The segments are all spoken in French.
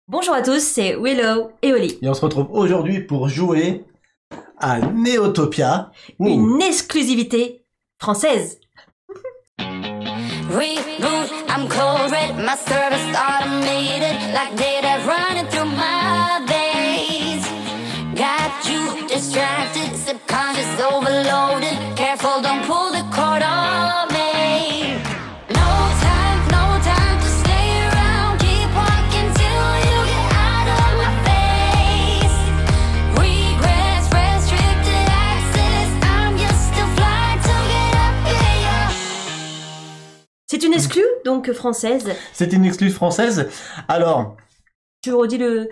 Bonjour à tous, c'est Willow et Oli. Et on se retrouve aujourd'hui pour jouer à Neotopia. Une exclusivité française. Reboot, I'm cold red, my service automated, like data running through my veins. Got you distracted, subconscious overloaded. Careful, don't pull the cord on me. No time to stay around. Keep walking till you get out of my face. Regrets, restricted access. I'm just a fly to get up here. C'est une exclue, donc française. C'est une exclue française. Alors, Tu redis le...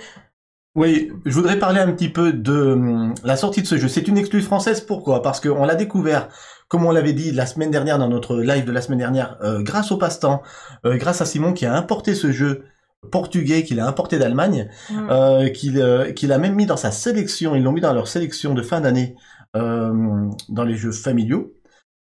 oui, je voudrais parler un petit peu de la sortie de ce jeu. C'est une exclue française, pourquoi? Parce qu'on l'a découvert, comme on l'avait dit la semaine dernière, dans notre live de la semaine dernière, grâce au passe-temps, grâce à Simon qui a importé ce jeu portugais, qu'il a importé d'Allemagne, qu'il a même mis dans sa sélection, ils l'ont mis dans leur sélection de fin d'année dans les jeux familiaux.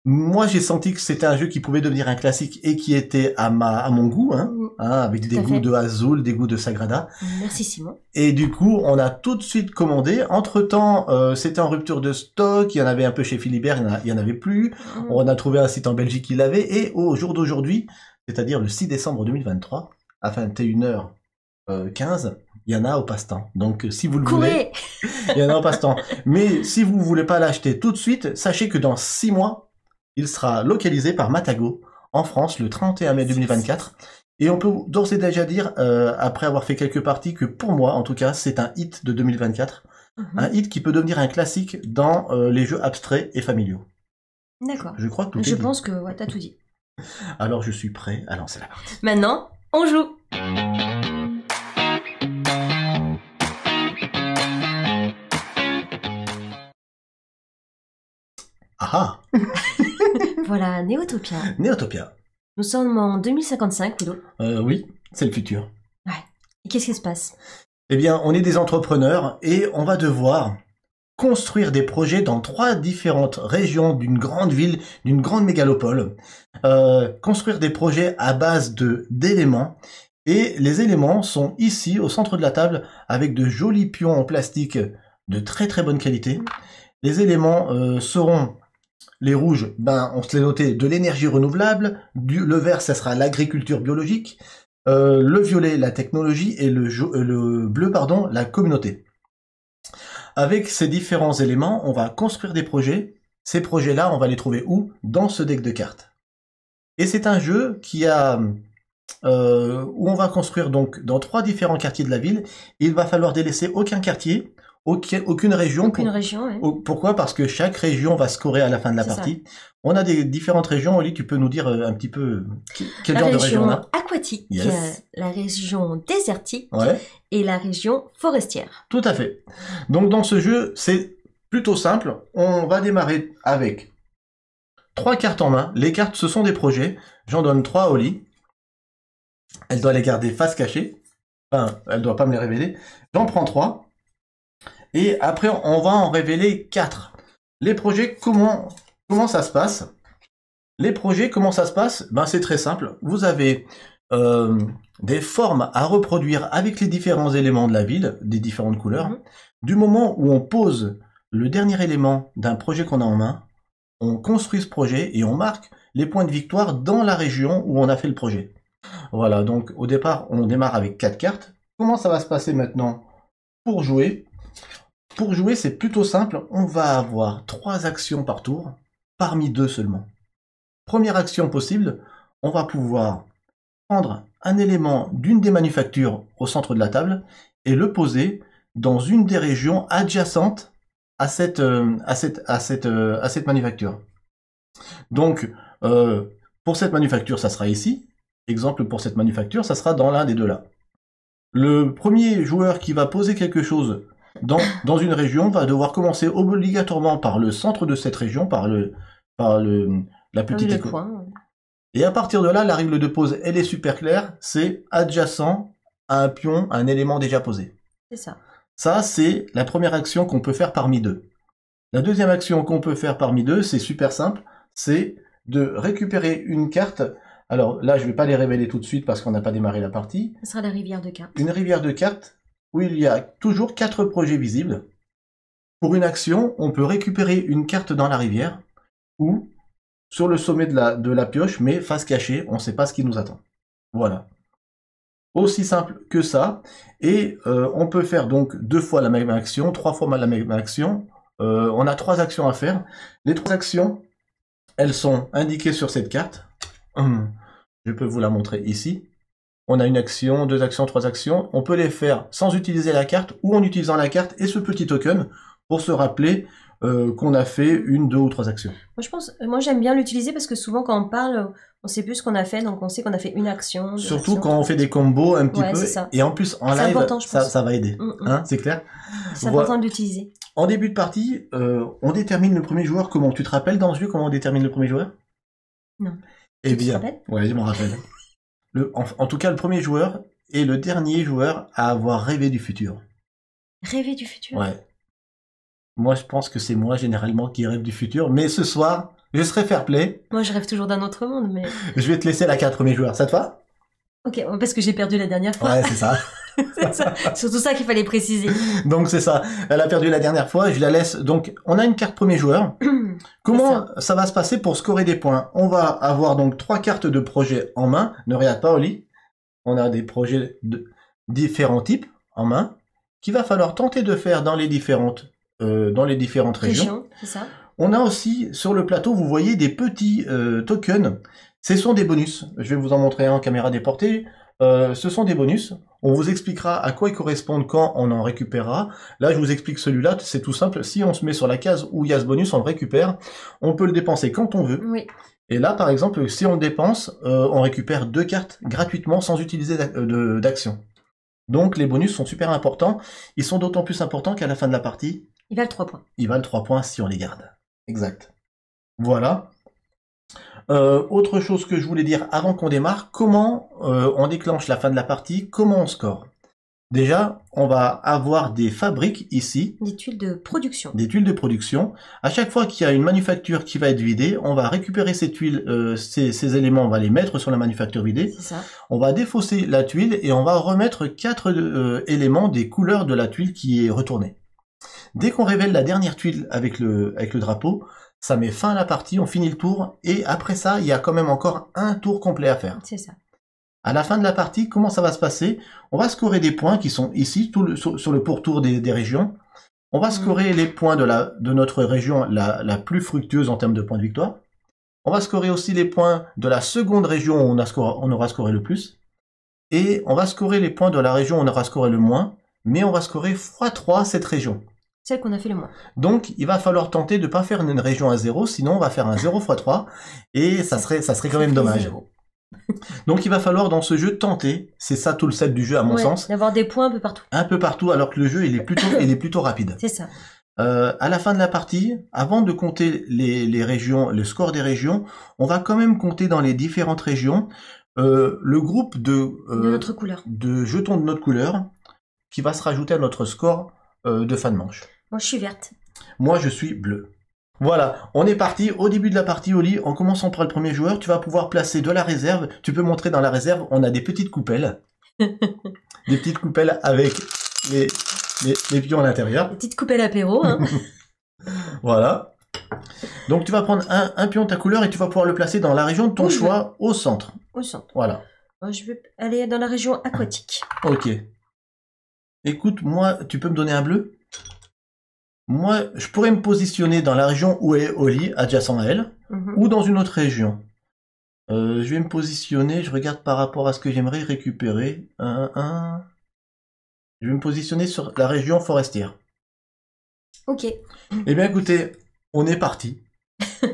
Moi, j'ai senti que c'était un jeu qui pouvait devenir un classique et qui était à mon goût, avec des goûts de Azul, des goûts de Sagrada. Merci Simon. Et du coup, on a tout de suite commandé. Entre-temps, c'était en rupture de stock. Il y en avait un peu chez Philibert, il y en avait plus. On a trouvé un site en Belgique qui l'avait. Et au jour d'aujourd'hui, c'est-à-dire le 6 décembre 2023, à 21h15, il y en a au passe-temps. Donc, si vous le voulez, il y en a au passe-temps. Mais si vous voulez pas l'acheter tout de suite, sachez que dans 6 mois, il sera localisé par Matago en France le 31 mai 2024. Et on peut d'ores et déjà dire, après avoir fait quelques parties, que pour moi, en tout cas, c'est un hit de 2024. Un hit qui peut devenir un classique dans les jeux abstraits et familiaux. D'accord. Je crois que tout est Je dit. pense que ouais, t'as tout dit. Alors je suis prêt à lancer la partie. Maintenant, on joue. Ah Voilà, Neotopia. Neotopia. Nous sommes en 2055, Willow. Oui, c'est le futur. Ouais. Et qu'est-ce qui se passe? Eh bien, on est des entrepreneurs et on va devoir construire des projets dans 3 différentes régions d'une grande ville, d'une grande mégalopole. Construire des projets à base d'éléments. Et les éléments sont ici, au centre de la table, avec de jolis pions en plastique de très très bonne qualité. Les éléments seront... Les rouges, on se les noté, de l'énergie renouvelable. Le vert, ça sera l'agriculture biologique. Le violet, la technologie. Et le bleu, la communauté. Avec ces différents éléments, on va construire des projets. Ces projets-là, on va les trouver où? Dans ce deck de cartes. Et c'est un jeu qui a... où on va construire donc dans 3 différents quartiers de la ville. Il va falloir délaisser aucun quartier. Aucune région. Région, oui. Pourquoi? Parce que chaque région va scorer à la fin de la partie. Ça. On a des différentes régions. Oli, tu peux nous dire un petit peu quel genre de région on a? La région aquatique, la région désertique et la région forestière. Tout à fait. Donc dans ce jeu, c'est plutôt simple. On va démarrer avec 3 cartes en main. Les cartes, ce sont des projets. J'en donne 3 à Oli. Elle doit les garder face cachée. Enfin, elle doit pas me les révéler. J'en prends 3. Et après, on va en révéler 4. Les projets, comment ça se passe? Les projets, comment ça se passe? C'est très simple. Vous avez des formes à reproduire avec les différents éléments de la ville, des différentes couleurs. Du moment où on pose le dernier élément d'un projet qu'on a en main, on construit ce projet et on marque les points de victoire dans la région où on a fait le projet. Voilà, donc au départ, on démarre avec 4 cartes. Comment ça va se passer maintenant pour jouer? Pour jouer, c'est plutôt simple. On va avoir 3 actions par tour, parmi 2 seulement. Première action possible, on va pouvoir prendre un élément d'une des manufactures au centre de la table et le poser dans une des régions adjacentes à cette manufacture. Donc, pour cette manufacture, ça sera ici. Exemple, pour cette manufacture, ça sera dans l'un des deux là. Le premier joueur qui va poser quelque chose dans une région va devoir commencer obligatoirement par le centre de cette région, par la petite école. Et à partir de là, la règle de pose, elle est super claire, c'est adjacent à un pion, à un élément déjà posé. C'est ça. Ça, c'est la première action qu'on peut faire parmi 2. La deuxième action qu'on peut faire parmi 2, c'est super simple, c'est de récupérer une carte Alors là, je vais pas les révéler tout de suite parce qu'on n'a pas démarré la partie. Ce sera la rivière de cartes. Une rivière de cartes où il y a toujours 4 projets visibles. Pour une action, on peut récupérer une carte dans la rivière ou sur le sommet de la pioche, mais face cachée, on ne sait pas ce qui nous attend. Voilà. Aussi simple que ça. Et on peut faire donc 2 fois la même action, 3 fois la même action. On a 3 actions à faire. Les 3 actions, elles sont indiquées sur cette carte. Je peux vous la montrer ici. On a une action, 2 actions, 3 actions. On peut les faire sans utiliser la carte ou en utilisant la carte et ce petit token pour se rappeler qu'on a fait 1, 2 ou 3 actions. Moi j'aime bien l'utiliser parce que souvent quand on parle, on sait plus ce qu'on a fait, donc on sait qu'on a fait une action. Surtout actions. quand on fait des combos un petit Ouais, peu. ça. Et en plus en live, important, ça va aider. Hein, c'est clair? C'est important de l'utiliser. En début de partie, on détermine le premier joueur comment? Tu te rappelles dans ce jeu comment on détermine le premier joueur? Non. Eh bien, tu te rappelles? ouais, je m'en rappelle. En tout cas, le premier joueur est le dernier joueur à avoir rêvé du futur. Rêver du futur? Ouais. Moi, je pense que c'est moi, généralement, qui rêve du futur. Mais ce soir, je serai fair play. Moi, je rêve toujours d'un autre monde, mais... Je vais te laisser la carte premier joueur. Ça te va? Ok, parce que j'ai perdu la dernière fois. Ouais, c'est ça. C'est ça. Surtout ça qu'il fallait préciser. Donc, c'est ça. Elle a perdu la dernière fois. Je la laisse. Donc, on a une carte premier joueur. Comment ça va se passer pour scorer des points? On va avoir donc 3 cartes de projets en main. Ne regarde pas, Oli. On a des projets de différents types en main qu'il va falloir tenter de faire dans les différentes régions. C'est ça. On a aussi sur le plateau, vous voyez des petits tokens. Ce sont des bonus. Je vais vous en montrer un en caméra déportée. Ce sont des bonus. On vous expliquera à quoi ils correspondent quand on en récupérera. Là, je vous explique celui-là. C'est tout simple. Si on se met sur la case où il y a ce bonus, on le récupère. On peut le dépenser quand on veut. Oui. Et là, par exemple, si on le dépense, on récupère 2 cartes gratuitement sans utiliser d'action. Donc, les bonus sont super importants. Ils sont d'autant plus importants qu'à la fin de la partie, ils valent 3 points. Ils valent 3 points si on les garde. Exact. Voilà. Autre chose que je voulais dire avant qu'on démarre, comment on déclenche la fin de la partie, comment on score. Déjà, on va avoir des fabriques ici. Des tuiles de production. Des tuiles de production. À chaque fois qu'il y a une manufacture qui va être vidée, on va récupérer ces tuiles, ces éléments, on va les mettre sur la manufacture vidée. C'est ça. On va défausser la tuile et on va remettre 4 éléments des couleurs de la tuile qui est retournée. Dès qu'on révèle la dernière tuile avec le drapeau, ça met fin à la partie, on finit le tour, et après ça, il y a quand même encore un tour complet à faire. C'est ça. À la fin de la partie, comment ça va se passer? On va scorer des points qui sont ici, sur le pourtour des régions. On va scorer les points de notre région la plus fructueuse en termes de points de victoire. On va scorer aussi les points de la seconde région où on aura scoré le plus. Et on va scorer les points de la région où on aura scoré le moins, mais on va scorer x3 cette région. Celle qu'on a fait le moins. Donc, il va falloir tenter de ne pas faire une région à 0, sinon on va faire un 0 x 3, et ça serait quand même dommage. Donc, il va falloir dans ce jeu tenter, c'est ça tout le set du jeu à mon sens. D'avoir des points un peu partout. Un peu partout, alors que le jeu, il est plutôt rapide. C'est ça. À la fin de la partie, avant de compter les régions, le score des régions, on va quand même compter dans les différentes régions le groupe de notre couleur. De jetons de notre couleur qui va se rajouter à notre score de fin de manche. Moi, je suis verte. Moi, je suis bleu. Voilà, on est parti. Au début de la partie, Oli, en commençant par le premier joueur, tu vas pouvoir placer de la réserve. Tu peux montrer dans la réserve, on a des petites coupelles. Des petites coupelles avec les pions à l'intérieur. Des petites coupelles apéro. Hein. Voilà. Donc, tu vas prendre un pion de ta couleur et tu vas pouvoir le placer dans la région de ton choix, au centre. Au centre. Voilà. Moi, je vais aller dans la région aquatique. Ok. Écoute, moi, tu peux me donner un bleu? Moi, je pourrais me positionner dans la région où est Oli, adjacent à elle, ou dans une autre région. Je vais me positionner, je regarde par rapport à ce que j'aimerais récupérer. Je vais me positionner sur la région forestière. Ok. Eh bien, écoutez, on est parti.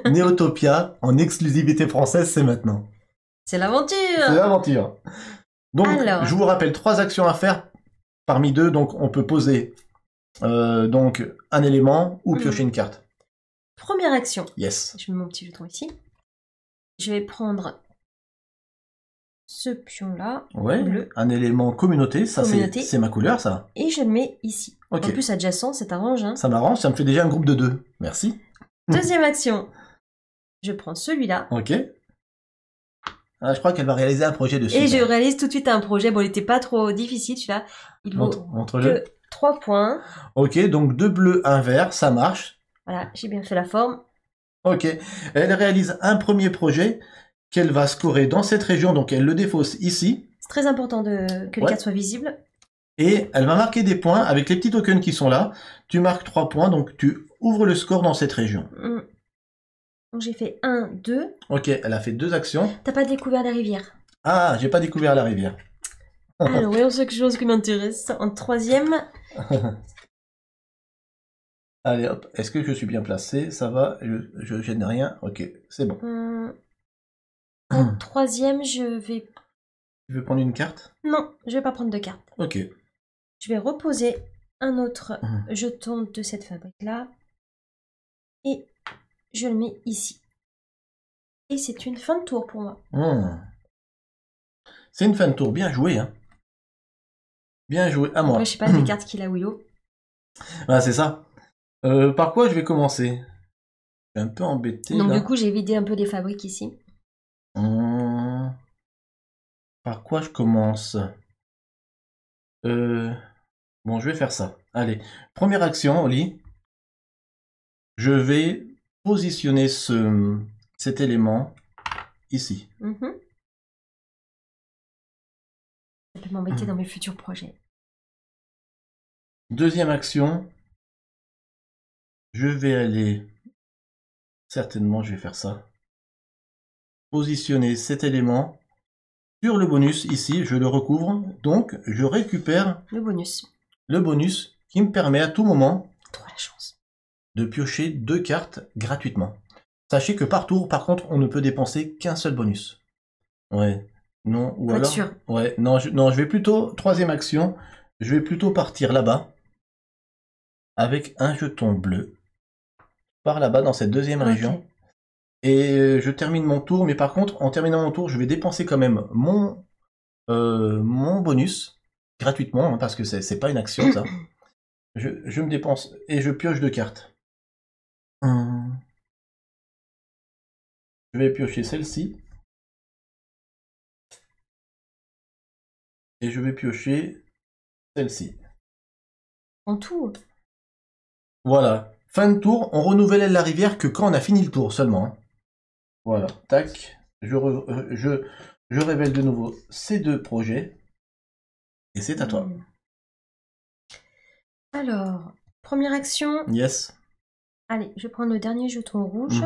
Néotopia, en exclusivité française, c'est maintenant. C'est l'aventure. C'est l'aventure. Donc, alors, je vous rappelle 3 actions à faire. Parmi 2, donc on peut poser donc un élément ou piocher une carte. Première action. Yes. Je mets mon petit jeton ici. Je vais prendre ce pion-là, ouais, bleu. Un élément communauté, ça c'est ma couleur, ça. Et je le mets ici. Okay. En plus, adjacent, ça t'arrange. Hein. Ça m'arrange, ça me fait déjà un groupe de 2. Merci. Deuxième action. Je prends celui-là. Ok. Ah, je crois qu'elle va réaliser un projet dessus. Et je réalise tout de suite un projet. Bon, il n'était pas trop difficile, celui-là. Il vaut que 3 points. Ok, donc 2 bleus, 1 vert, ça marche. Voilà, j'ai bien fait la forme. Ok, elle réalise un premier projet qu'elle va scorer dans cette région, donc elle le défausse ici. C'est très important que les cartes soient visibles. Et elle va marquer des points avec les petits tokens qui sont là. Tu marques 3 points, donc tu ouvres le score dans cette région. Donc j'ai fait 1, 2. Ok, elle a fait 2 actions. T'as pas découvert la rivière. Ah, j'ai pas découvert la rivière. Alors, voyons quelque chose qui m'intéresse. En 3e. Allez hop, est-ce que je suis bien placé? Ça va, je gêne rien. Ok, c'est bon. En 3e, je vais... Tu veux prendre une carte? Non, je vais pas prendre de carte. Ok. Je vais reposer un autre jeton de cette fabrique-là. Et je le mets ici. Et c'est une fin de tour pour moi. C'est une fin de tour, bien joué, hein. Bien joué, à moi. Après, je sais pas les cartes qu'il a Willow. Ah, c'est ça. Par quoi je vais commencer? Je suis un peu embêté. Donc là. du coup, j'ai vidé un peu les fabriques ici. Par quoi je commence? Bon, je vais faire ça. Allez, première action, Oli. Je vais positionner cet élément ici. Ça peut m'embêter dans mes futurs projets. Deuxième action. Je vais aller... Certainement, je vais faire ça. Positionner cet élément sur le bonus ici, je le recouvre. Donc, je récupère le bonus. Le bonus qui me permet à tout moment Trop la chance. De piocher 2 cartes gratuitement. Sachez que par tour, par contre, on ne peut dépenser qu'un seul bonus. Ouais. Non, ou alors... sûr. Ouais, non, je vais plutôt... Troisième action, je vais plutôt partir là-bas avec un jeton bleu. Par là-bas dans cette deuxième région. Et je termine mon tour, mais par contre, en terminant mon tour, je vais dépenser quand même mon bonus gratuitement, hein, parce que c'est pas une action, ça. Je me dépense et je pioche 2 cartes. Je vais piocher celle-ci. Et je vais piocher celle-ci. En tout. Voilà. Fin de tour, on renouvelle la rivière que quand on a fini le tour seulement. Hein. Voilà. Tac. Je révèle de nouveau ces 2 projets. Et c'est à toi. Alors, première action. Yes. Allez, je prends le dernier jeton rouge.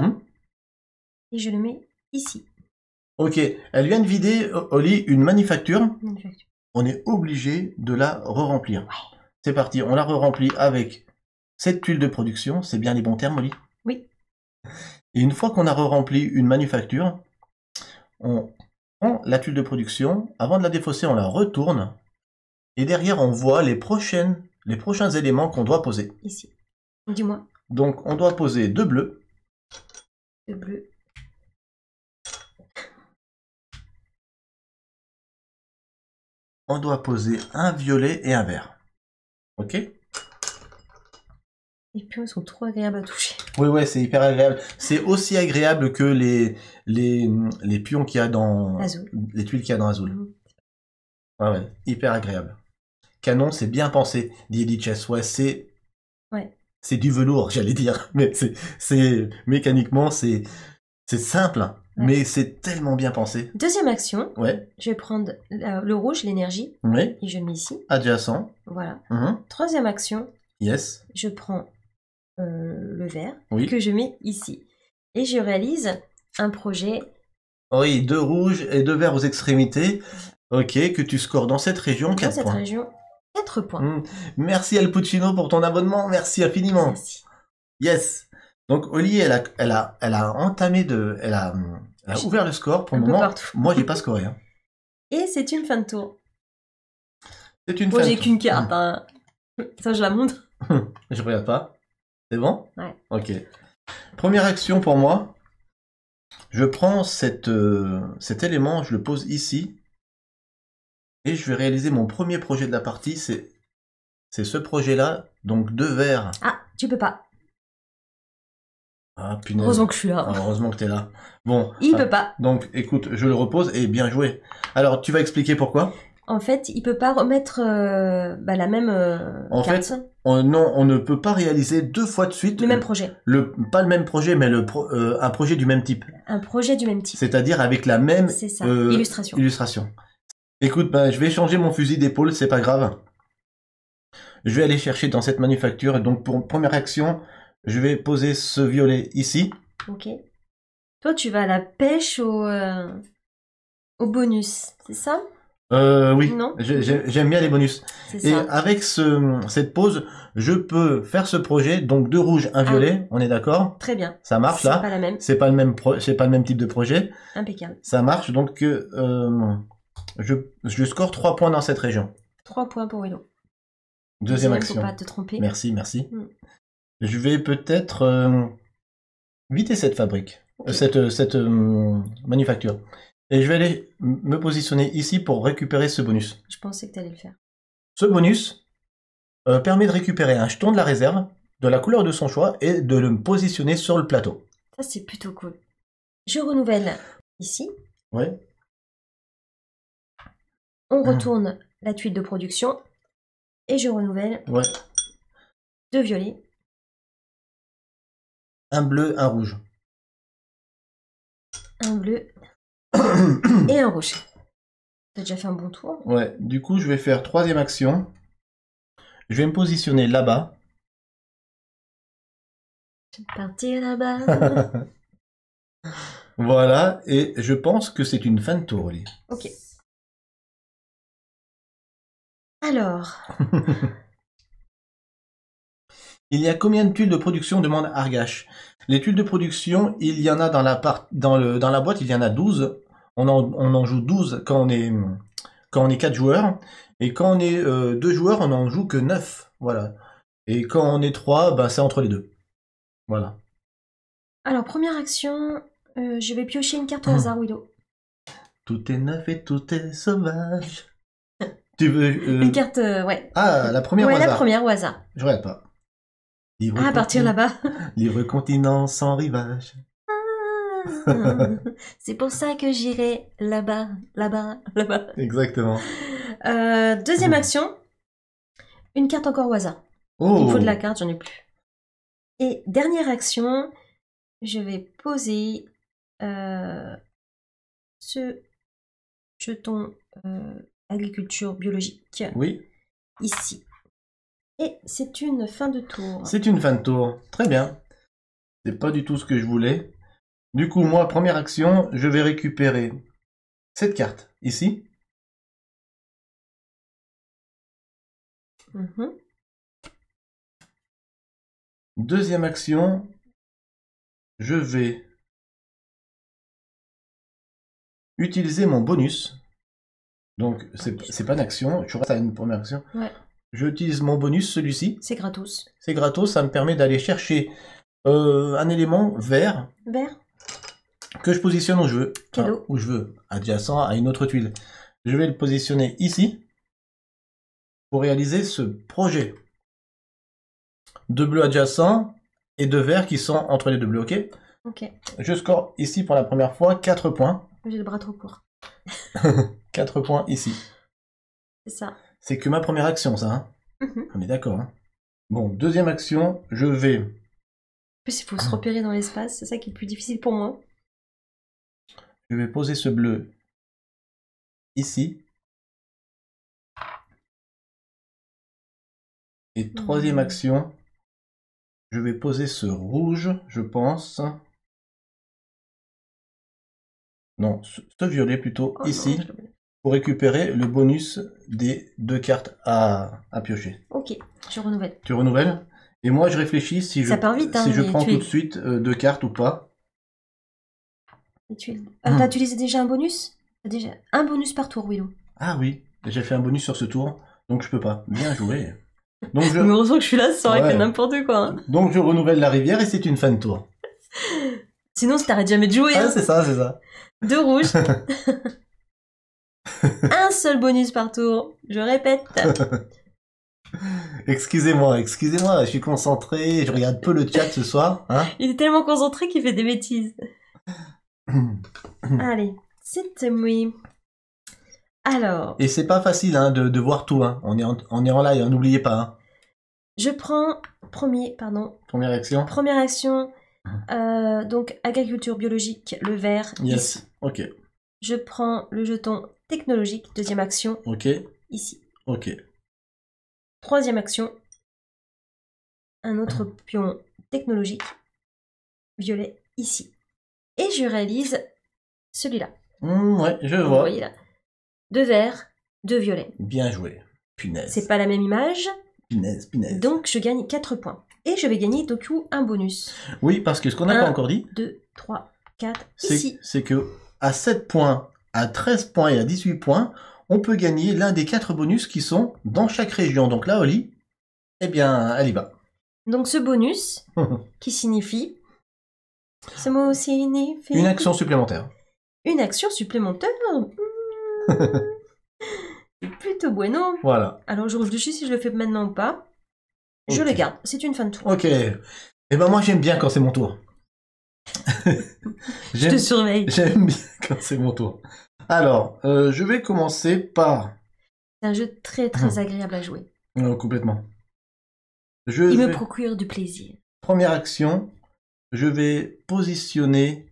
Et je le mets ici. Ok. Elle vient de vider, Oli, une manufacture. On est obligé de la re-remplir. Ouais. C'est parti. On la re-remplit avec cette tuile de production. C'est bien les bons termes, Oli? Oui. Et une fois qu'on a re-rempli une manufacture, on prend la tuile de production. Avant de la défausser, on la retourne. Et derrière, on voit les prochains éléments qu'on doit poser. Ici. Dis-moi. Donc, on doit poser 2 bleus. 2 bleus. On doit poser un violet et un vert. Ok? Les pions sont trop agréables à toucher. Oui, ouais, c'est hyper agréable. C'est aussi agréable que les pions qu'il y a dans... Azul. Les tuiles qu'il y a dans Azul. Ouais, hyper agréable. Canon, c'est bien pensé, dit Edith Chess. Ouais, c'est... Ouais. C'est du velours, j'allais dire. Mais c'est mécaniquement, c'est simple, ouais. Mais c'est tellement bien pensé. Deuxième action. Ouais. Je vais prendre le rouge, l'énergie. Oui. Et je le mets ici. Adjacent. Voilà. Troisième action. Yes. Je prends le vert que je mets ici. Et je réalise un projet. Oui, 2 rouges et 2 verts aux extrémités. Ok, que tu scores dans cette région 4 points. Dans cette région, 4 points. Merci Al Puccino pour ton abonnement. Merci infiniment. Merci. Yes. Donc Oli, elle a entamé elle a ouvert le score pour le moment. Partout. Moi, j'ai pas scoré. Hein. Et c'est une fin de tour. C'est une Moi, fin de j'ai tour. qu'une carte. Hein. Ça, je la montre. Je regarde pas. C'est bon? Ouais. Ok. Première action pour moi. Je prends cet élément, je le pose ici. Et je vais réaliser mon premier projet de la partie. C'est ce projet-là. Donc 2 verts. Ah, tu peux pas. Ah, punaise. Heureusement que je suis là. Ah, heureusement que t'es là. Bon. Il peut pas. Donc, écoute, je le repose et bien joué. Alors, tu vas expliquer pourquoi? En fait, il peut pas remettre la même En carte. fait, non, on ne peut pas réaliser 2 fois de suite Le même projet. pas le même projet, mais un projet du même type. Un projet du même type. C'est-à-dire avec la même C'est ça. Illustration. illustration. Écoute, je vais changer mon fusil d'épaule, c'est pas grave. Je vais aller chercher dans cette manufacture. Donc, pour première action, je vais poser ce violet ici. Ok. Toi, tu vas à la pêche au bonus, c'est ça? Oui. Non. J'aime bien les bonus. C'est Et ça. avec cette pose, je peux faire ce projet. Donc, 2 rouges, un violet. On est d'accord? Très bien. Ça marche C'est là. pas la même. C'est pas le même type de projet. Impeccable. Ça marche. Donc, je score 3 points dans cette région. 3 points pour Willow. Deuxième Faut action. pas te tromper. Merci, merci. Mm. Je vais peut-être vider cette fabrique, Ok. cette manufacture. Et je vais aller me positionner ici pour récupérer ce bonus. Je pensais que tu allais le faire. Ce bonus permet de récupérer un jeton de la réserve, de la couleur de son choix, et de le positionner sur le plateau. Ça, c'est plutôt cool. Je renouvelle ici. Ouais. On retourne la tuile de production. Et je renouvelle Ouais. 2 violets. Un bleu, un rouge. Un bleu et un rouge. T'as déjà fait un bon tour. Ouais. Du coup, je vais faire 3e action. Je vais me positionner là-bas. Je vais partir là-bas. Voilà. Et je pense que c'est une fin de tour, Oli. Ok. Alors, Il y a combien de tuiles de production, demande Argache. Les tuiles de production, il y en a dans la boîte, il y en a 12. On en joue 12 quand on est 4 joueurs. Et quand on est 2 joueurs, on en joue que 9. Voilà. Et quand on est 3, c'est entre les deux. Voilà. première action, je vais piocher une carte au hasard, Willow. Tout est neuf et tout est sauvage. Tu veux... Une carte, ouais. Ah, la première Ouais, au hasard. la première au hasard. Je regarde pas. Livre Ah, partir là-bas. Livre continent sans rivage. C'est pour ça que j'irai là-bas, là-bas, là-bas. Exactement. Deuxième action, une carte encore au hasard. Oh. Il me faut de la carte, j'en ai plus. Et dernière action, je vais poser ce jeton agriculture biologique Oui. ici. Et c'est une fin de tour. C'est une fin de tour. Très bien. C'est pas du tout ce que je voulais. Du coup, moi, première action, je vais récupérer cette carte ici. Mhm. Deuxième action, je vais utiliser mon bonus. Donc, c'est pas une action, je reste à une première action. Ouais. J'utilise mon bonus, celui-ci. C'est gratos. C'est gratos, ça me permet d'aller chercher un élément vert Vert. que je positionne où je veux. Cadeau. Enfin, où je veux, adjacent à une autre tuile. Je vais le positionner ici pour réaliser ce projet de bleu adjacent et de vert qui sont entre les deux bleus, ok? Ok. Je score ici pour la première fois 4 points. J'ai le bras trop court. 4 points ici. C'est ça. C'est que ma première action, ça. Hein, Mhm. on est d'accord. Hein. Bon, deuxième action, je vais... En plus, il faut se repérer dans l'espace. C'est ça qui est le plus difficile pour moi. Je vais poser ce bleu ici. Et troisième action, je vais poser ce rouge, je pense. Non, ce violet plutôt Oh ici, non, pour récupérer le bonus des 2 cartes à piocher. Ok, je renouvelle. Tu renouvelles? Et moi je réfléchis si Ça part vite, hein, si je les prends tuiles. tout de suite 2 cartes ou pas. Les tuiles. T'as utilisé déjà un bonus? T'as déjà un bonus par tour, Willow. Ah oui, j'ai fait un bonus sur ce tour, donc je peux pas. Bien joué. Donc Mais heureusement que je suis là, ça aurait Ouais. fait n'importe quoi. Hein. donc je renouvelle la rivière et c'est une fin de tour. Sinon, t'arrêtes jamais de jouer. Ah Hein. c'est ça, c'est ça. 2 rouges. Un seul bonus par tour. Je répète. Excusez-moi, je suis concentré, je regarde peu le chat ce soir. Hein. Il est tellement concentré qu'il fait des bêtises. Allez, c'est moi. Alors, Et c'est pas facile hein, de voir tout. Hein. On est en live, hein, n'oubliez pas. Hein. je prends Première action. première action, donc agriculture biologique, le vert. Yes, Ici. ok. Je prends le jeton technologique, deuxième action, Ok, ici. ok. Troisième action, un autre pion technologique, violet, ici. Et je réalise celui-là. Ouais, je Vous vois. voyez là. Deux verts, deux violets. Bien joué. Punaise. C'est pas la même image, Punaise, punaise. donc je gagne 4 points. Et je vais gagner du coup un bonus. Oui, parce que ce qu'on n'a pas encore dit, 2, 3, 4, ici. c'est que à 7 points, à 13 points et à 18 points, on peut gagner l'un des 4 bonus qui sont dans chaque région. Donc là, Oli, eh bien, elle y va. Donc ce bonus, qui signifie... Ce mot signifie... Une action supplémentaire. Une action supplémentaire. C'est plutôt bueno. Voilà. Alors je réfléchis si je le fais maintenant ou pas. Je Ok. le garde, c'est une fin de tour. Ok. Eh ben moi, j'aime bien quand c'est mon tour. Je te surveille. J'aime bien quand c'est mon tour. Alors, je vais commencer par... C'est un jeu très très agréable à jouer. Complètement. Il me procure du plaisir. Première action, je vais positionner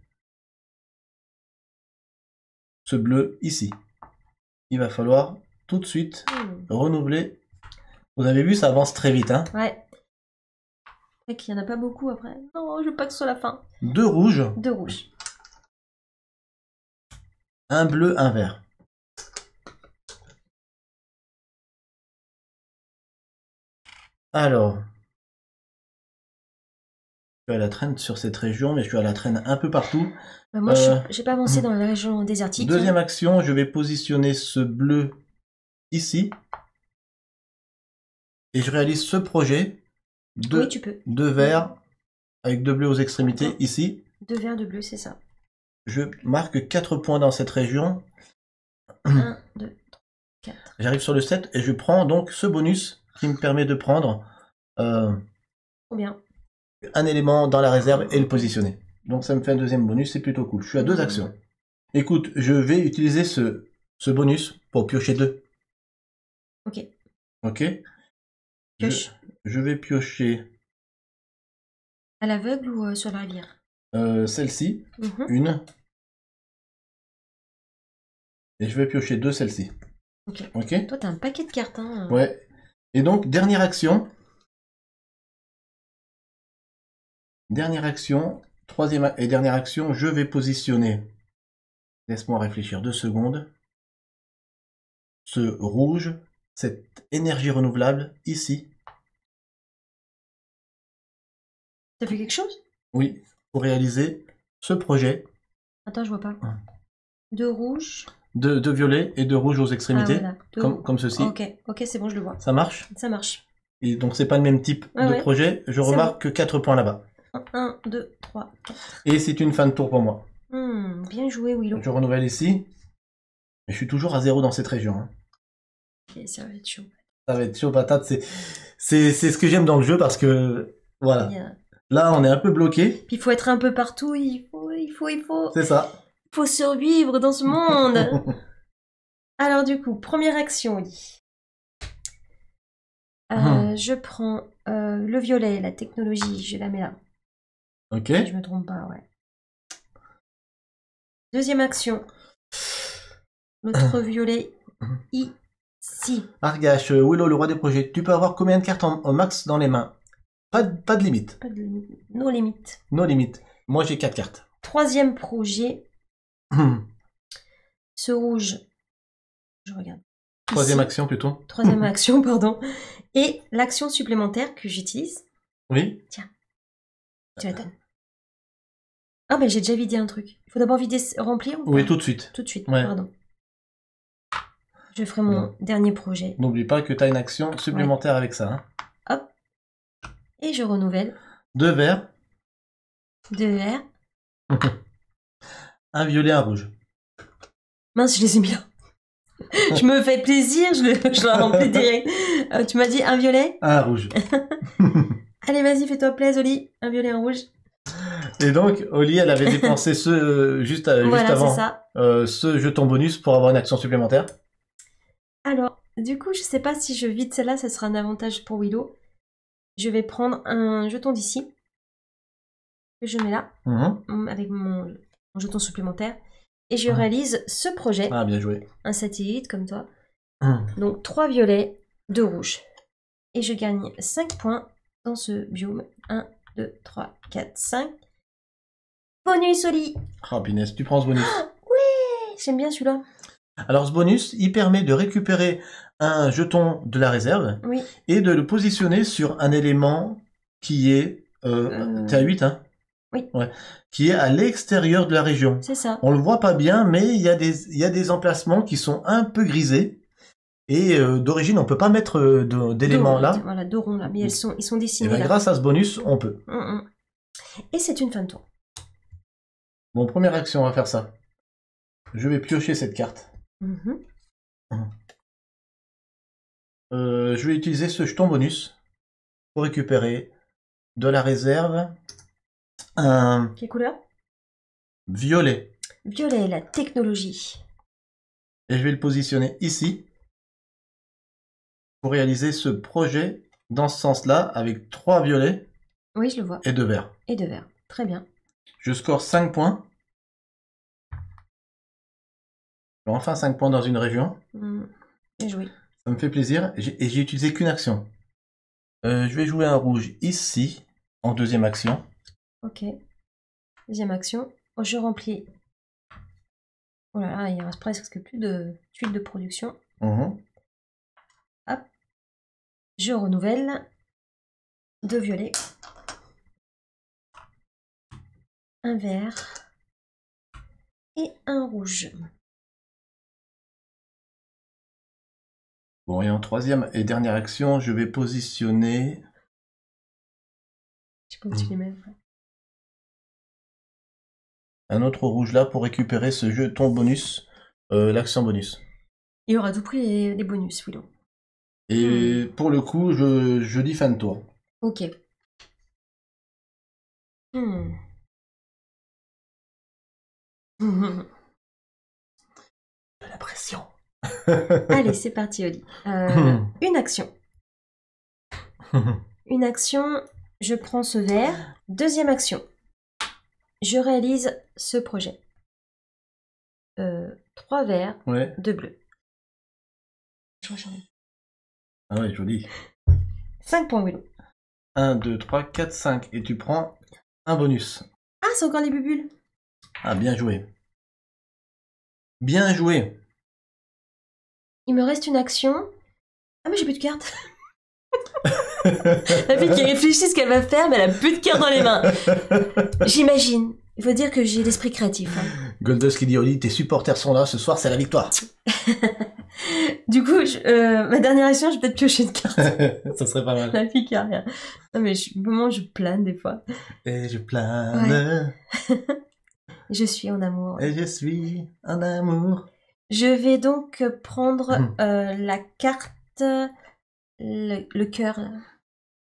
ce bleu ici. Il va falloir tout de suite renouveler. Vous avez vu, ça avance très vite. Hein. Ouais. Et qu'il n'y en a pas beaucoup après. Non, je veux pas que ce soit la fin. 2 rouges, 2 rouges. un bleu, un vert. Alors, je suis à la traîne sur cette région, mais je suis à la traîne un peu partout. Bah, moi, j'ai pas avancé dans la région désertique. Deuxième action, je vais positionner ce bleu ici. Et je réalise ce projet. Oui, tu peux. 2 verts avec 2 bleus aux extrémités ici. 2 verts, 2 bleus, c'est ça. Je marque 4 points dans cette région. 1, 2, 3, 4. J'arrive sur le 7 et je prends donc ce bonus qui me permet de prendre Combien? un élément dans la réserve et le positionner. Donc ça me fait un deuxième bonus, c'est plutôt cool. Je suis à 2 actions. Écoute, je vais utiliser ce bonus pour piocher 2. Ok. Ok. Pioche. Je vais piocher À l'aveugle ou sur la rivière? celle-ci, Mhm. une. Et je vais piocher 2 celle-ci. Ok. Ok. Toi, t'as un paquet de cartes. Hein. Ouais. Et donc, dernière action. Troisième et dernière action, je vais positionner. Laisse-moi réfléchir 2 secondes. Ce rouge, cette énergie renouvelable, ici. T'as fait quelque chose? Oui, pour réaliser ce projet. Attends, je vois pas. 2 rouges. De violet et de rouge aux Ah, extrémités. voilà. Comme ceci. Ok, c'est bon, je le vois. Ça marche? Ça marche. Et donc, c'est pas le même type Ah de ouais. projet. Je remarque que 4 points là-bas. 1, 2, 3, 4. Et c'est une fin de tour pour moi. Bien joué, Willow. Je renouvelle ici. Et je suis toujours à 0 dans cette région. Hein. Ok, ça va être chaud. Ça va être chaud patate. C'est ce que j'aime dans le jeu parce que voilà. Bien. Là, on est un peu bloqué. Puis il faut être un peu partout. Il C'est ça. faut survivre dans ce monde. Alors du coup, première action, Oli. Je prends le violet, la technologie, je la mets là. Ok. Si je me trompe pas, ouais. Deuxième action. L'autre violet, ici. Argache, Willow, le roi des projets. Tu peux avoir combien de cartes au max dans les mains? Pas de limite. Pas de limite. No limite. No limite. Moi, j'ai 4 cartes. Troisième projet. Ce rouge. Je regarde. Troisième Ici. action plutôt. Troisième action, pardon. Et l'action supplémentaire que j'utilise. Oui. Tu la donnes. Ah, mais j'ai déjà vidé un truc. Il faut d'abord remplir ou pas? Oui, tout de suite. Tout de suite, Ouais. pardon. Je ferai mon dernier projet. N'oublie pas que tu as une action supplémentaire avec ça. Hein. Hop. Et je renouvelle. 2 verts, 2 verts. un violet, un rouge. Mince, je les ai mis là. Je me fais plaisir, je la remplis direct. Tu m'as dit un violet? Un rouge. Allez, vas-y, fais-toi plaisir, Oli. Un violet, un rouge. Et donc, Oli, elle avait dépensé juste Voilà, avant c'est ça. ce jeton bonus pour avoir une action supplémentaire. Alors, du coup, je sais pas si je vide celle-là, ça sera un avantage pour Willow. Je vais prendre un jeton d'ici. Que je mets là. Avec mon jeton supplémentaire. Et je réalise ce projet. Ah, bien joué. Un satellite, comme toi. Donc, 3 violets, 2 rouges. Et je gagne 5 points dans ce biome. 1, 2, 3, 4, 5. Bonus, Oli. Oh, punaise, tu prends ce bonus. Oui, j'aime bien celui-là. Alors, ce bonus, il permet de récupérer un jeton de la réserve et de le positionner sur un élément qui est... T'es à 8, hein? Oui. Ouais. Qui est à l'extérieur de la région. C'est ça. On le voit pas bien, mais il y a des emplacements qui sont un peu grisés. Et d'origine, on peut pas mettre d'éléments là. Voilà, deux ronds là, mais ils sont dessinés et ben, là. grâce à ce bonus, on peut. Et c'est une fin de tour. Bon, première action, on va faire ça. Je vais piocher cette carte. Je vais utiliser ce jeton bonus pour récupérer de la réserve un... Quelle couleur? Violet. Violet, la technologie. Et je vais le positionner ici pour réaliser ce projet dans ce sens-là avec 3 violets. Oui, je le vois. Et 2 verts. Et 2 verts. Très bien. Je score 5 points. Enfin 5 points dans une région. Bien joué. Ça me fait plaisir. Et j'ai utilisé qu'une action. Je vais jouer un rouge ici, en deuxième action. Ok. Deuxième action. Oh, je remplis. Oh là là, il reste presque plus de tuiles de production. Hop. Je renouvelle. 2 violets. Un vert. Et un rouge. Bon, et en troisième et dernière action, je vais positionner... Je sais pas où tu les mets. Un autre rouge là pour récupérer ce jeton bonus, l'action bonus. Il aura tout pris les bonus, Willow. Et pour le coup, je dis fin de tour. Ok. De la pression. Allez, c'est parti, Oli. Une action. Une action, je prends ce vert. Deuxième action, je réalise ce projet. 3 verts, 2 bleus. Ah ouais, joli. 5 points, Willow. 1, 2, 3, 4, 5. Et tu prends un bonus. Ah, c'est encore les bubules. Ah, bien joué. Bien joué. Il me reste une action. Ah, mais j'ai plus de cartes. La fille qui réfléchit ce qu'elle va faire, mais elle a plus de cartes dans les mains. J'imagine. Il faut dire que j'ai l'esprit créatif. Goldust qui dit Oli, tes supporters sont là, ce soir c'est la victoire. Du coup, ma dernière action, je vais peut-être piocher une carte. Ça serait pas mal. La fille qui a rien. Non, mais moment, je plane des fois. Et je plane. Ouais. Je suis en amour. Et je suis en amour. Je vais donc prendre la carte, le cœur,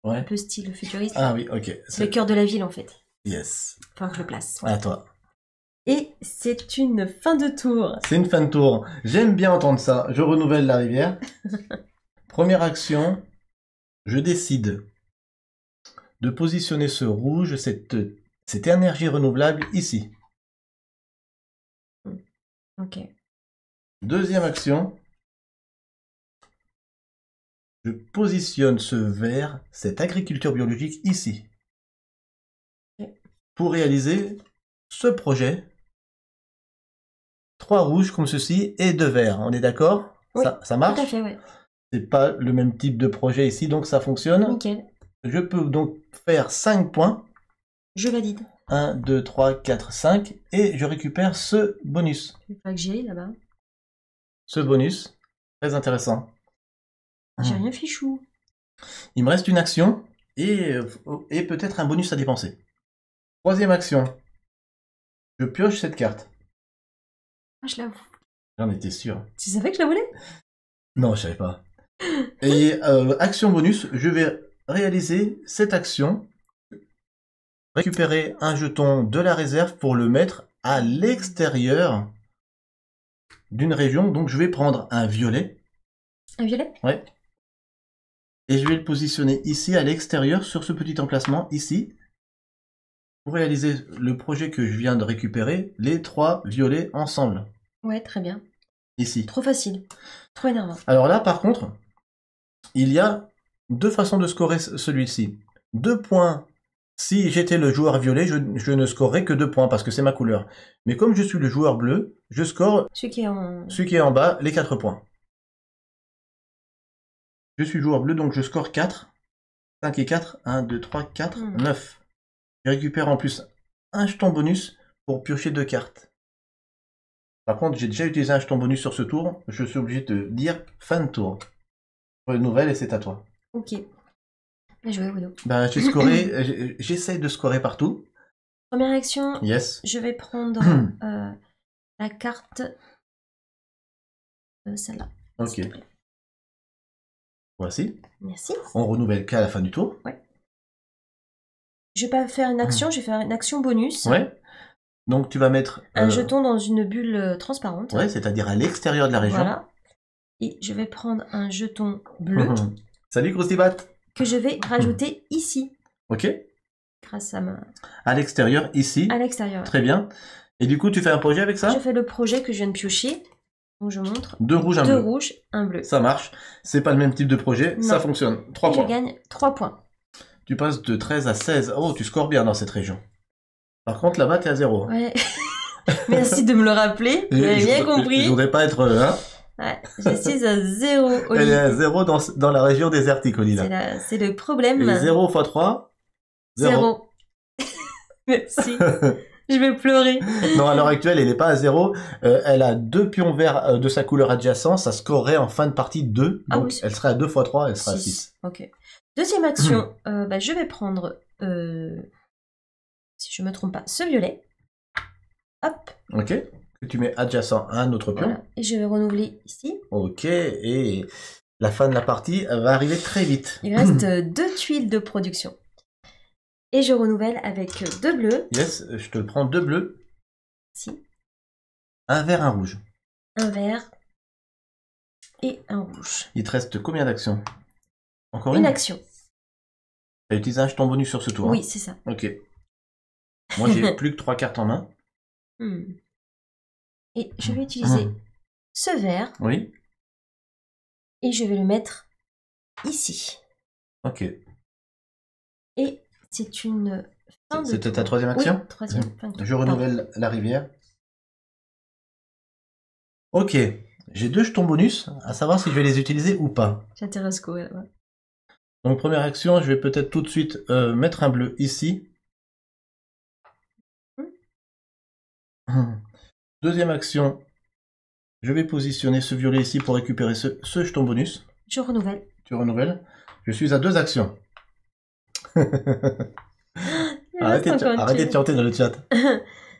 un peu style futuriste. Ah oui, ok. C'est le cœur de la ville en fait. Yes. Faut que je le place. À toi. Et c'est une fin de tour. C'est une fin de tour. J'aime bien entendre ça. Je renouvelle la rivière. Première action, je décide de positionner ce rouge, cette énergie renouvelable ici. Ok. Deuxième action, je positionne ce vert, cette agriculture biologique ici. Okay. Pour réaliser ce projet. 3 rouges comme ceci et 2 verts. On est d'accord? Oui, ça marche? tout à fait, oui. C'est pas le même type de projet ici, donc ça fonctionne. Nickel. Je peux donc faire 5 points. Je valide. 1, 2, 3, 4, 5. Et je récupère ce bonus. Il faut que j'y aille là-bas. Ce bonus. Très intéressant. J'ai rien fichou. Il me reste une action et peut-être un bonus à dépenser. Troisième action. Je pioche cette carte. Ah, je l'avoue. J'en étais sûr. Tu savais que je la voulais? Non, je savais pas. Et action bonus, je vais réaliser cette action. Récupérer un jeton de la réserve pour le mettre à l'extérieur d'une région. Donc je vais prendre un violet. Un violet? Ouais. Et je vais le positionner ici à l'extérieur sur ce petit emplacement ici. Pour réaliser le projet que je viens de récupérer, les 3 violets ensemble. Ouais, très bien. Ici. Trop facile. Trop énervant. Alors là, par contre, il y a 2 façons de scorer celui-ci. 2 points. Si j'étais le joueur violet, je ne scorerais que 2 points parce que c'est ma couleur. Mais comme je suis le joueur bleu, je score celui qui est en bas, les 4 points. Je suis joueur bleu, donc je score 4. 5 et 4. 1, 2, 3, 4, 9. Je récupère en plus un jeton bonus pour piocher 2 cartes. Par contre, j'ai déjà utilisé un jeton bonus sur ce tour. Je suis obligé de dire fin de tour. Une nouvelle et c'est à toi. Ok. Bien joué, Willow. Ben, j'ai scoré, j'essaye de scorer partout. Première action. Yes. Je vais prendre la carte. Celle-là. Ok. Voici. Merci. On renouvelle qu'à la fin du tour. Ouais. Je vais pas faire une action, je vais faire une action bonus. Ouais. Donc tu vas mettre un jeton dans une bulle transparente. Ouais, c'est-à-dire à l'extérieur de la région. Voilà. Et je vais prendre un jeton bleu. Salut Croustibat. Que je vais rajouter ici. Ok. Grâce à ma... À l'extérieur, ici. À l'extérieur. Très bien. Et du coup, tu fais un projet avec ça? Je fais le projet que je viens de piocher. Donc je montre. 2 rouges, un bleu. 2 rouges, un bleu. Ça marche. C'est pas le même type de projet. Non. Ça fonctionne. 3 points. Je gagne 3 points. Tu passes de 13 à 16. Oh, tu scores bien dans cette région. Par contre, là-bas, t'es à 0. Ouais. Merci de me le rappeler. J'avais bien compris. Je voudrais pas être... Hein. Ouais, je suis à 0. Elle est à 0 dans la région désertique, Oli. C'est le problème. Et 0 x 3 0. Merci. Je vais pleurer. Non, à l'heure actuelle, elle n'est pas à 0. Elle a 2 pions verts de sa couleur adjacente. Ça scorerait en fin de partie 2. Donc, oui, elle serait à 2 x 3, elle sera à 6. Ok. Deuxième action, je vais prendre, si je me trompe pas, ce violet. Hop. Ok. Que tu mets adjacent à un autre pion. Voilà. Et je vais renouveler ici. Ok. Et la fin de la partie va arriver très vite. Il reste 2 tuiles de production. Et je renouvelle avec 2 bleus. Yes, je te prends 2 bleus. Si. Un vert, un rouge. Un vert et un rouge. Il te reste combien d'actions? Encore une action. Tu as utilisé un jeton bonus sur ce tour. Oui, hein? c'est ça. Ok. Moi, j'ai plus que 3 cartes en main. Et je vais utiliser ce vert. Oui. Et je vais le mettre ici. Ok. Et c'est une fin de... C'était ta 3e action? Oui, 3e. Fin de je renouvelle la rivière. Ok. J'ai 2 jetons bonus, à savoir si je vais les utiliser ou pas. J'intéresse quoi là-bas. Donc première action, je vais peut-être tout de suite mettre un bleu ici. Deuxième action, je vais positionner ce violet ici pour récupérer ce jeton bonus. Je renouvelle. Tu renouvelles. Je suis à 2 actions. Arrêtez de chanter dans le chat.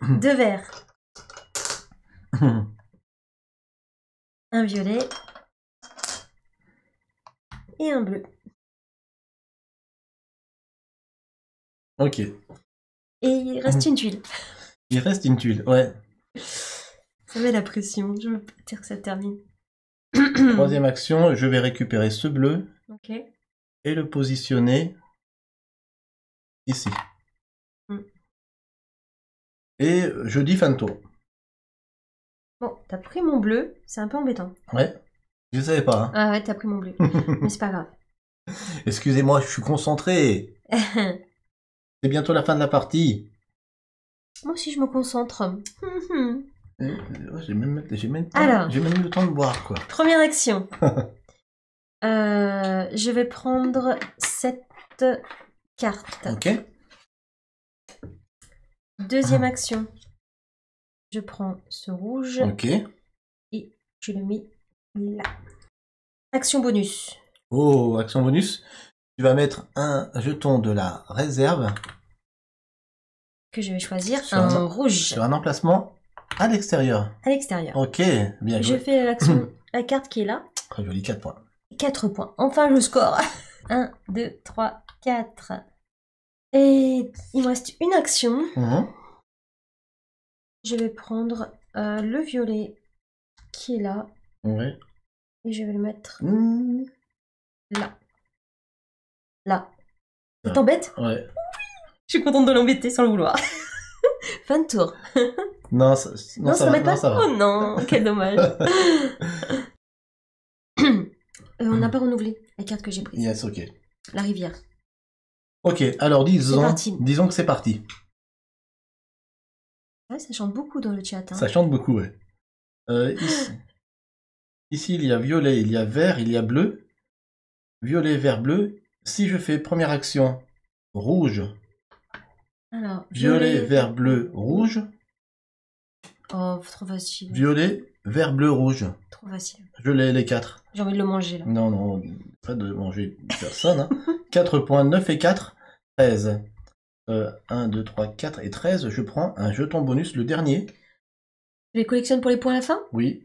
2 verts. Un violet. Et un bleu. Ok. Et il reste une tuile. Il reste une tuile, ouais. Ça met la pression, je veux pas dire que ça termine. 3e action, je vais récupérer ce bleu. Ok. Et le positionner ici. Et je dis fin de tour. Bon, t'as pris mon bleu, c'est un peu embêtant. Ouais, je savais pas. Hein. Ah ouais, t'as pris mon bleu, mais c'est pas grave. Excusez-moi, je suis concentré. C'est bientôt la fin de la partie. Moi aussi, je me concentre. J'ai même eu le temps de boire, quoi. Première action. Je vais prendre cette carte. Ok. Deuxième action. Je prends ce rouge. Ok. Et je le mets là. Action bonus. Oh, action bonus. Tu vas mettre un jeton de la réserve. Que je vais choisir. Un rouge. Sur un emplacement À l'extérieur. À l'extérieur. Ok, bien Je joué. fais l'action, la carte qui est là. Très joli, 4 points. 4 points. Enfin, le score. 1, 2, 3, 4. Et il me reste une action. Je vais prendre le violet qui est là. Ouais. Et je vais le mettre là. Là. Ça Ouais. t'embête? Ouais. Je suis contente de l'embêter sans le vouloir. Fin de tour. Non, Non, ça m'embête pas? ça va. Oh non, quel dommage. On n'a pas renouvelé la carte que j'ai prise. Yes, ok. La rivière. Ok, alors parti. disons que c'est parti. Ouais, ça chante beaucoup dans le chat. Hein. Ça chante beaucoup, ouais. Ici, il y a violet, il y a vert, il y a bleu. Violet, vert, bleu. Si je fais première action, rouge, Alors, violet, vert, bleu, rouge. Oh, trop facile. Violet, vert, bleu, rouge. Trop facile. Je l'ai les 4. J'ai envie de le manger là. Non, non, pas de manger personne. Hein. 4 points, 9 et 4, 13. 1, 2, 3, 4 et 13. Je prends un jeton bonus, le dernier. Je les collectionne pour les points à la fin? Oui.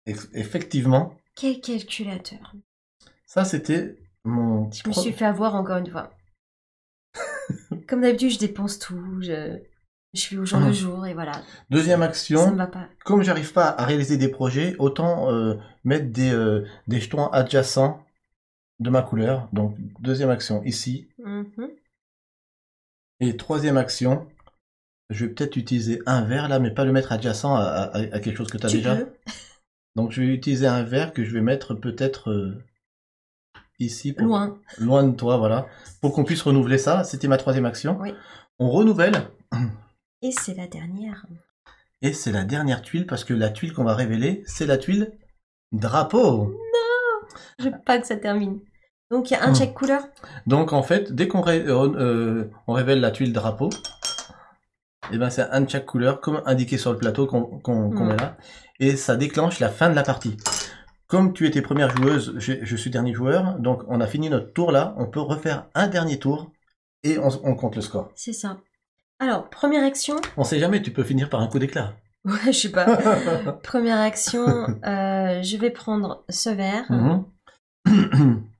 Effectivement. Quel calculateur. Ça, c'était mon... Je me suis fait avoir encore une fois. Comme d'habitude, je dépense tout. Je fais au jour le jour et voilà. Deuxième Ça action. me va pas. Comme j'arrive pas à réaliser des projets, autant mettre des jetons adjacents de ma couleur. Donc, deuxième action ici. Et troisième action, je vais peut-être utiliser un vert là, mais pas le mettre adjacent à quelque chose que tu as déjà. Peux. Donc, je vais utiliser un vert que je vais mettre peut-être ici. Loin. Loin de toi, voilà. Pour qu'on puisse renouveler ça. C'était ma troisième action. Oui. On renouvelle. Et c'est la dernière. Et c'est la dernière tuile, parce que la tuile qu'on va révéler, c'est la tuile drapeau. Je veux pas que ça termine. Donc il y a un check couleur. Donc en fait, dès qu'on on révèle la tuile drapeau, et ben c'est un check couleur, comme indiqué sur le plateau qu'on met là, et ça déclenche la fin de la partie. Comme tu étais première joueuse, je suis dernier joueur, donc on a fini notre tour là, on peut refaire un dernier tour, et on compte le score. C'est ça. Alors, première action. On sait jamais, tu peux finir par un coup d'éclat. Ouais, je sais pas. Première action, je vais prendre ce vert.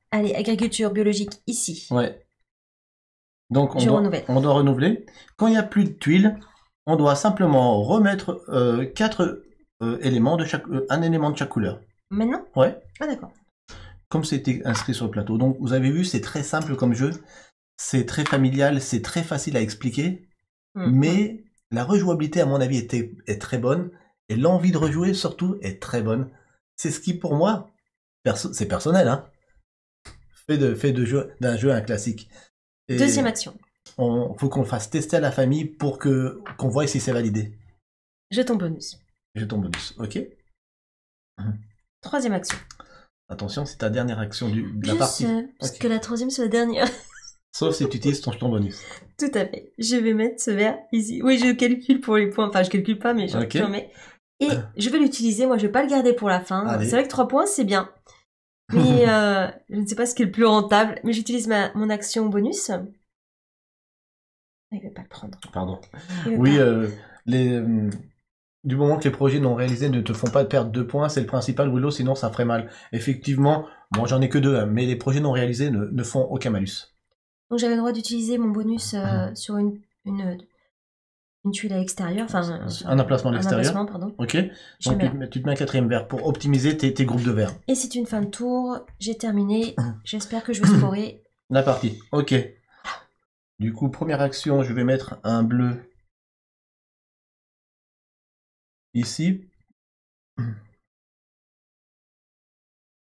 Allez, agriculture biologique ici. Ouais. Donc on renouvelle. doit renouveler. Quand il n'y a plus de tuiles, on doit simplement remettre 4 éléments de chaque, un élément de chaque couleur. Maintenant? Ouais. Ah d'accord. Comme c'était inscrit sur le plateau. Donc vous avez vu, c'est très simple comme jeu. C'est très familial, c'est très facile à expliquer. Mais la rejouabilité, à mon avis, est très bonne. Et l'envie de rejouer, surtout, est très bonne. C'est ce qui, pour moi, c'est personnel, hein, fait d'un jeu un classique. Et deuxième action. Faut qu'on fasse tester à la famille pour qu'on voie si c'est validé. Jeton bonus. Jeton bonus, ok. Troisième action. Attention, c'est ta dernière action de la partie. Parce que la troisième, c'est la dernière. Sauf si tu utilises ton jeton bonus. Tout à fait. Je vais mettre ce vert ici. Oui, je calcule pour les points. Enfin, je calcule pas, mais j'en mets. Et je vais l'utiliser. Moi, je vais pas le garder pour la fin. C'est vrai que 3 points, c'est bien. Mais je ne sais pas ce qui est le plus rentable. Mais j'utilise mon action bonus. Il ne veut pas le prendre. Pardon. Oui, du moment que les projets non réalisés ne te font pas perdre 2 points, c'est le principal, Willow, sinon ça ferait mal. Effectivement, bon, j'en ai que 2, hein, mais les projets non réalisés ne font aucun malus. Donc j'avais le droit d'utiliser mon bonus sur une tuile à l'extérieur, enfin un emplacement à l'extérieur. Pardon. Ok. Donc tu te mets un 4e vert pour optimiser tes groupes de verts. Et c'est une fin de tour. J'ai terminé. J'espère que je vais scorer la partie. Ok. Du coup, première action, je vais mettre un bleu ici.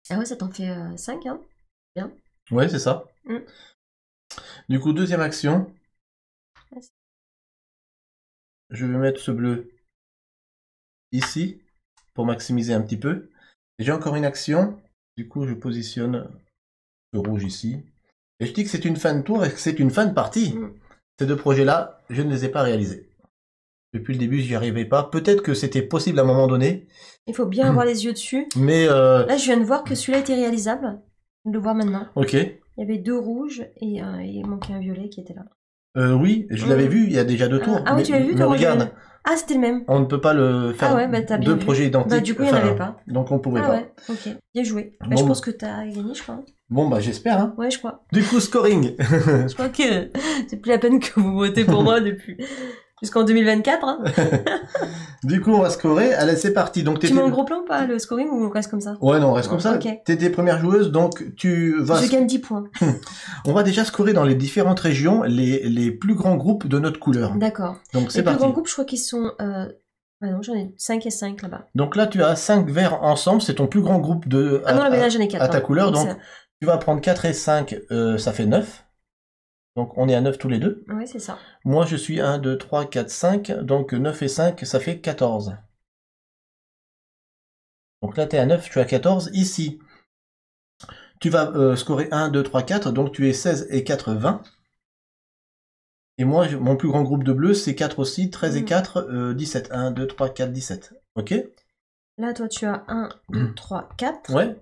Ah ouais, ça t'en fait 5, hein. Bien. Ouais, c'est ça. Du coup, deuxième action. Je vais mettre ce bleu ici pour maximiser un petit peu. J'ai encore une action. Du coup, je positionne le rouge ici. Et je dis que c'est une fin de tour et que c'est une fin de partie. Ces 2 projets-là, je ne les ai pas réalisés. Depuis le début, j'y arrivais pas. Peut-être que c'était possible à un moment donné. Il faut bien avoir les yeux dessus. Mais là, je viens de voir que celui-là était réalisable. Je le vois maintenant. Ok. Il y avait 2 rouges et il manquait un violet qui était là. Oui, je l'avais vu il y a déjà 2 tours. Ah oui, tu l'as vu, mais regarde. Ah, c'était le même. On ne peut pas le faire deux projets identiques. Bah, du coup, il n'y en avait pas. Donc, on pouvait pas. Ouais, ok. Bien joué. Bah, je pense que tu as gagné, je crois. Bon, bah, j'espère, hein. Ouais, je crois. Du coup, scoring. Je crois que c'est plus la peine que vous votez pour moi depuis jusqu'en 2024. Hein. Du coup, on va scorer. Allez, c'est parti. Donc, tu mets en gros plan ou pas le scoring ou on reste comme ça? Ouais, non, on reste comme ça. Okay. T'es première joueuse, donc tu vas... Je gagne 10 points. On va déjà scorer dans les différentes régions les plus grands groupes de notre couleur. D'accord. Donc, c'est parti. Les plus grands groupes, je crois qu'ils sont... Ah non, j'en ai 5 et 5 là-bas. Donc là, tu as 5 verts ensemble. C'est ton plus grand groupe de... Ah non, là, j'en ai 4. À ta couleur, donc tu vas prendre 4 et 5, ça fait 9. Donc, on est à 9 tous les deux. Oui, c'est ça. Moi, je suis 1, 2, 3, 4, 5. Donc, 9 et 5, ça fait 14. Donc là, tu es à 9, tu es à 14. Ici, tu vas scorer 1, 2, 3, 4. Donc, tu es 16 et 4, 20. Et moi, mon plus grand groupe de bleu, c'est 4 aussi. 13 et 4, 17. 1, 2, 3, 4, 17. Ok? Là, toi, tu as 1, 2, 3, 4. Ouais.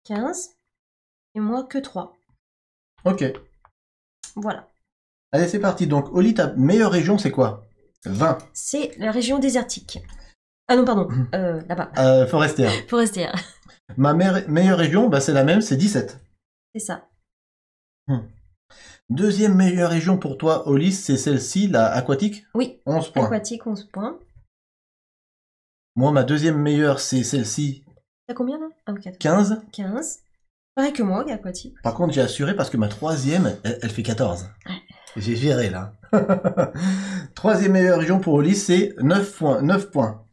15. Et moi, que 3. Ok. Voilà. Allez, c'est parti. Donc, Oli, ta meilleure région, c'est quoi? 20. C'est la région désertique. Ah non, pardon. Là-bas. Forestière. Forestière. Ma meilleure région, bah, c'est la même, c'est 17. C'est ça. Deuxième meilleure région pour toi, Oli, c'est celle-ci, la aquatique? Oui. 11 points. Aquatique, 11 points. Moi, ma deuxième meilleure, c'est celle-ci. T'as combien là? Ah, okay. 15. 15. Pareil que moi, aquatique. Par contre, j'ai assuré parce que ma troisième, elle fait 14. Ouais. J'ai géré, là. Troisième meilleure région pour Oli, c'est 9 points. 9 points.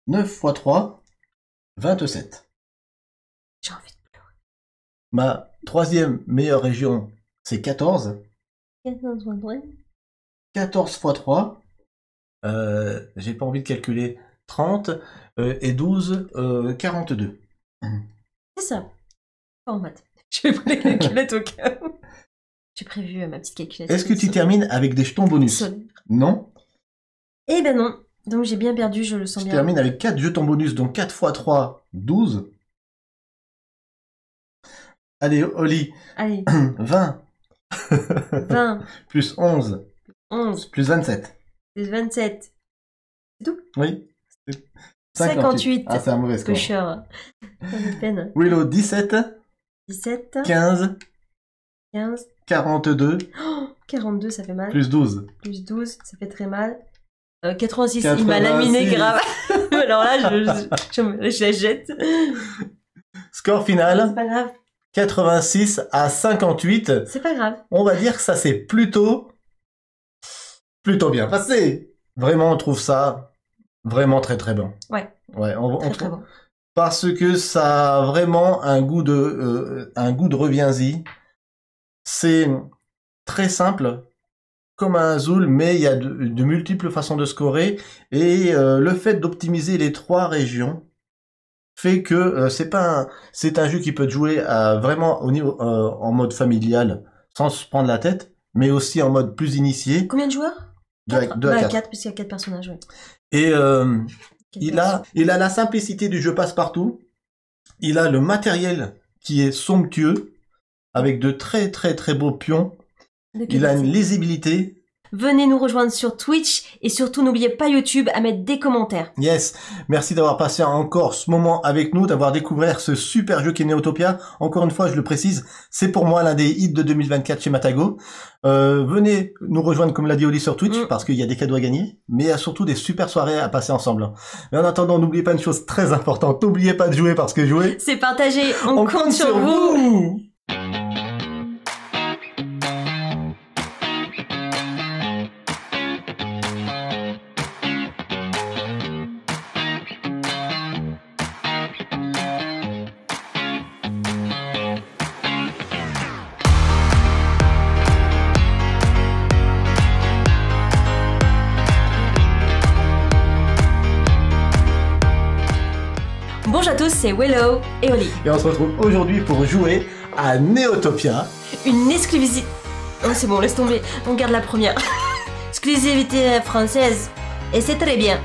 9 x 3, 27. J'ai envie de pleurer. Ma troisième meilleure région, c'est 14. 14 x 3, j'ai pas envie de calculer, 30, et 12, 42. C'est ça. Pas en maths. Je vais prendre la calculette au cas où. J'ai prévu ma petite calculette. Est-ce que tu termines avec des jetons bonus? Non? Eh ben non. Donc j'ai bien perdu, je le sens bien. Je termine avec 4 jetons bonus, donc 4 x 3, 12. Allez, Oli. Allez. 20. 20. Plus 11. 11. Plus 27. Plus 27. C'est tout? Oui. 58. Ah, c'est un mauvais score. Pusher. Ça fait peine. Willow, 17. 17. 15. 15. 42. Oh, 42, ça fait mal. Plus 12. Plus 12, ça fait très mal. 86, 86. il m'a laminé grave. Alors là, je la jette. Score final. C'est pas grave. 86 à 58. C'est pas grave. On va dire que ça s'est plutôt bien passé. Vraiment, on trouve ça vraiment très très bon. Ouais. Ouais, on très bon. Parce que ça a vraiment un goût de reviens-y. C'est très simple, comme un Zool, mais il y a de multiples façons de scorer. Et le fait d'optimiser les 3 régions fait que c'est un jeu qui peut être joué vraiment au niveau en mode familial, sans se prendre la tête, mais aussi en mode plus initié. Combien de joueurs? 2 à 4. Puisqu'il y a 4 personnages, oui. Et il a la simplicité du jeu passe-partout. Il a le matériel qui est somptueux, avec de très très très beaux pions. Il a une lisibilité. Venez nous rejoindre sur Twitch et surtout n'oubliez pas YouTube à mettre des commentaires. Yes, merci d'avoir passé encore ce moment avec nous, d'avoir découvert ce super jeu qui est Neotopia. Encore une fois, je le précise, c'est pour moi l'un des hits de 2024 chez Matago. Venez nous rejoindre comme l'a dit Oli sur Twitch parce qu'il y a des cadeaux à gagner, mais il y a surtout des super soirées à passer ensemble. Mais en attendant, n'oubliez pas une chose très importante, n'oubliez pas de jouer parce que jouer, c'est partager, on compte sur vous. Bonjour à tous, c'est Willow et Oli. Et on se retrouve aujourd'hui pour jouer à Neotopia. Une exclusivité... Oh c'est bon, laisse tomber, on garde la première. Exclusivité française. Et c'est très bien.